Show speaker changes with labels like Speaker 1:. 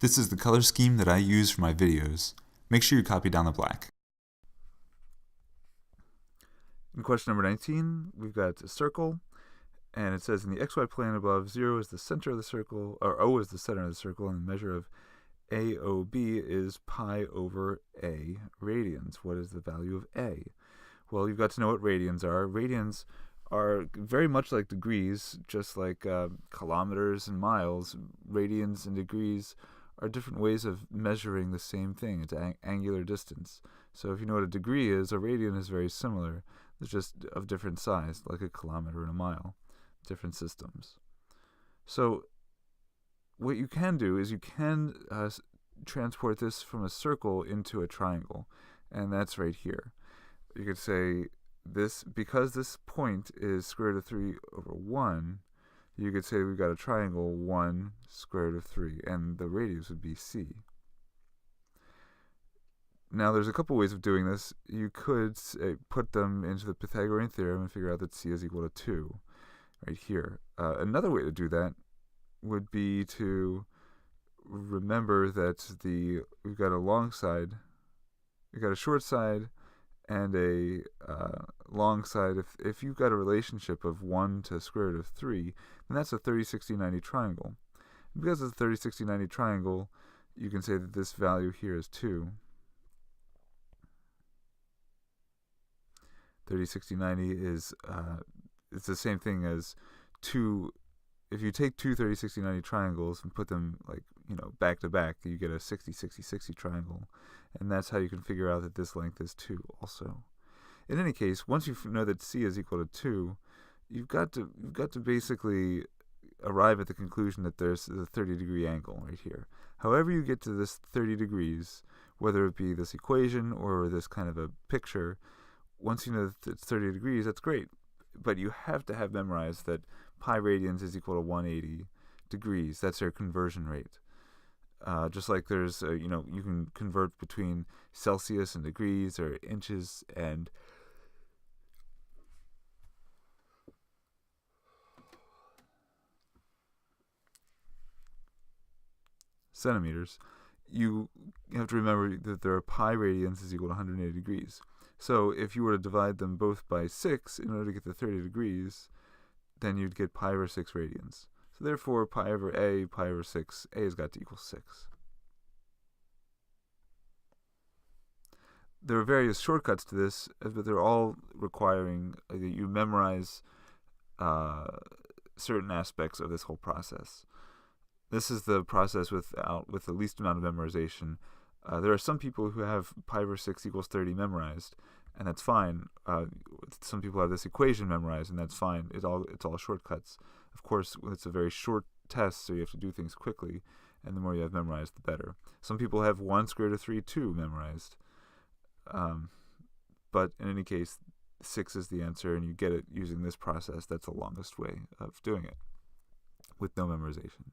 Speaker 1: This is the color scheme that I use for my videos. Make sure you copy down the black.
Speaker 2: In question number 19, we've got a circle, and it says in the xy plane above, 0 is the center of the circle, or O is the center of the circle, and the measure of AOB is pi over A radians. What is the value of A? Well, you've got to know what radians are. Radians are very much like degrees, just like kilometers and miles. Radians and degrees are different ways of measuring the same thing. It's angular distance. So if you know what a degree is, a radian is very similar. It's just of different size, like a kilometer and a mile. Different systems. So what you can do is you can transport this from a circle into a triangle, and that's right here. You could say this, because this point is square root of 3 over 1, you could say we've got a triangle 1 square root of 3, and the radius would be c. Now there's a couple ways of doing this. You could put them into the Pythagorean theorem and figure out that c is equal to 2, right here. Another way to do that would be to remember that we've got a long side, we've got a short side, and a long side. If you've got a relationship of 1 to square root of 3, then that's a 30, 60, 90 triangle. And because it's a 30, 60, 90 triangle, you can say that this value here is 2. 30, 60, 90 is it's the same thing as 2. If you take two 30, 60, 90 triangles and put them back to back, you get a 60, 60, 60 triangle. And that's how you can figure out that this length is 2 also. In any case, once you know that c is equal to 2, you've got to basically arrive at the conclusion that there's a 30-degree angle right here. However you get to this 30 degrees, whether it be this equation or this kind of a picture, once you know that it's 30 degrees, that's great. But you have to have memorized that pi radians is equal to 180 degrees. That's their conversion rate. Just like there's, you can convert between Celsius and degrees, or inches and centimeters. You have to remember that there are pi radians is equal to 180 degrees. So if you were to divide them both by 6 in order to get the 30 degrees, then you'd get pi over 6 radians. So therefore, pi over a, pi over 6, a has got to equal 6. There are various shortcuts to this, but they're all requiring that you memorize certain aspects of this whole process. This is the process with the least amount of memorization. There are some people who have pi over 6 equals 30 memorized, and that's fine. Some people have this equation memorized, and that's fine. It's all shortcuts. Of course, it's a very short test, so you have to do things quickly, and the more you have memorized, the better. Some people have 1 square root of 3, 2 memorized. But in any case, 6 is the answer, and you get it using this process. That's the longest way of doing it with no memorization.